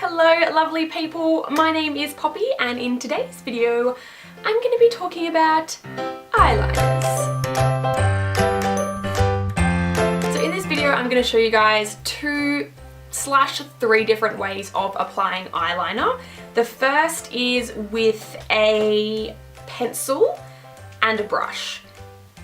Hello lovely people, my name is Poppy and in today's video I'm going to be talking about eyeliners. So in this video I'm going to show you guys 2/3 different ways of applying eyeliner. The first is with a pencil and a brush.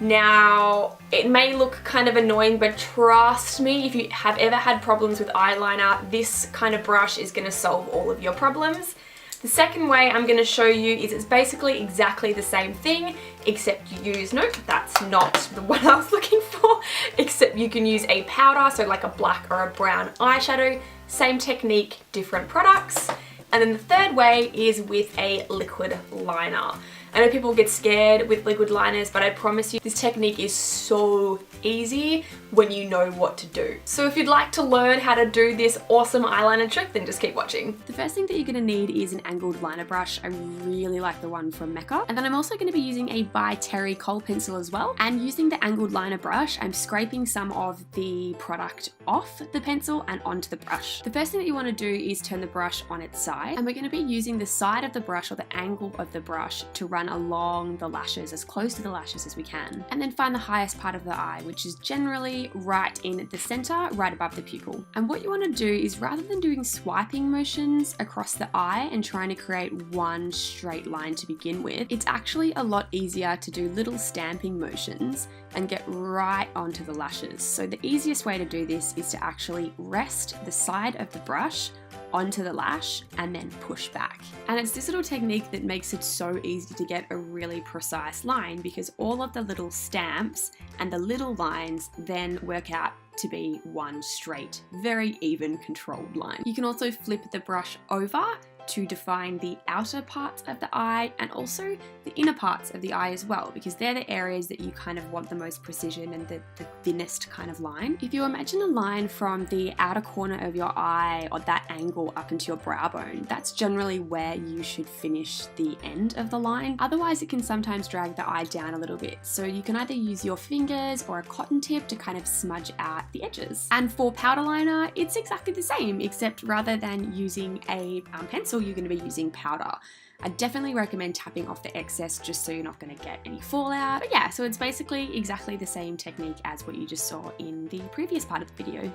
Now, it may look kind of annoying, but trust me, if you have ever had problems with eyeliner, this kind of brush is going to solve all of your problems. The second way I'm going to show you is it's basically exactly the same thing, except you use, nope, that's not the one I was looking for, except you can use a powder, so like a black or a brown eyeshadow, same technique, different products. And then the third way is with a liquid liner. I know people get scared with liquid liners, but I promise you this technique is so easy when you know what to do. So if you'd like to learn how to do this awesome eyeliner trick, then just keep watching. The first thing that you're going to need is an angled liner brush. I really like the one from Mecca. And then I'm also going to be using a by Terry kohl pencil as well. And using the angled liner brush, I'm scraping some of the product off the pencil and onto the brush. The first thing that you want to do is turn the brush on its side. And we're going to be using the side of the brush or the angle of the brush to run along the lashes, as close to the lashes as we can. And then find the highest part of the eye, which is generally right in the center, right above the pupil. And what you want to do is, rather than doing swiping motions across the eye and trying to create one straight line to begin with, it's actually a lot easier to do little stamping motions and get right onto the lashes. So the easiest way to do this is to actually rest the side of the brush onto the lash and then push back. And it's this little technique that makes it so easy to get a really precise line, because all of the little stamps and the little lines then work out to be one straight, very even controlled line. You can also flip the brush over to define the outer parts of the eye and also the inner parts of the eye as well, because they're the areas that you kind of want the most precision and the thinnest kind of line. If you imagine a line from the outer corner of your eye or that angle up into your brow bone, that's generally where you should finish the end of the line. Otherwise it can sometimes drag the eye down a little bit, so you can either use your fingers or a cotton tip to kind of smudge out the edges. And for powder liner, it's exactly the same, except rather than using a pencil, you're going to be using powder. I definitely recommend tapping off the excess just so you're not going to get any fallout. But yeah, so it's basically exactly the same technique as what you just saw in the previous part of the video.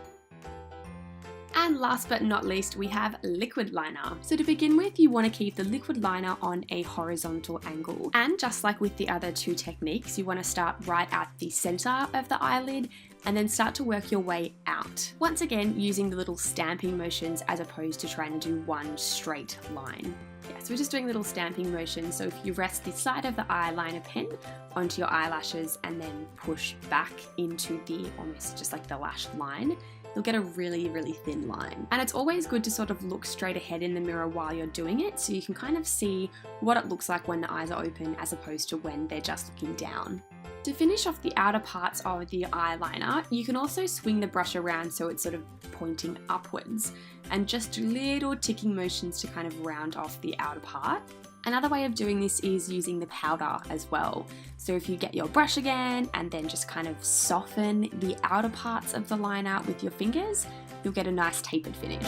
And last but not least, we have liquid liner. So to begin with, you want to keep the liquid liner on a horizontal angle. And just like with the other two techniques, you want to start right at the center of the eyelid and then start to work your way out. Once again, using the little stamping motions as opposed to trying to do one straight line. Yeah, so we're just doing little stamping motions. So if you rest the side of the eyeliner pen onto your eyelashes and then push back into the almost just like the lash line, you'll get a really, really thin line. And it's always good to sort of look straight ahead in the mirror while you're doing it, so you can kind of see what it looks like when the eyes are open as opposed to when they're just looking down. To finish off the outer parts of the eyeliner, you can also swing the brush around so it's sort of pointing upwards and just do little ticking motions to kind of round off the outer part. Another way of doing this is using the powder as well. So if you get your brush again and then just kind of soften the outer parts of the liner with your fingers, you'll get a nice tapered finish.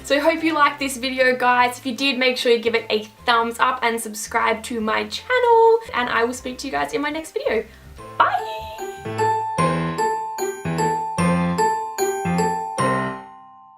So I hope you liked this video, guys. If you did, make sure you give it a thumbs up and subscribe to my channel, and I will speak to you guys in my next video.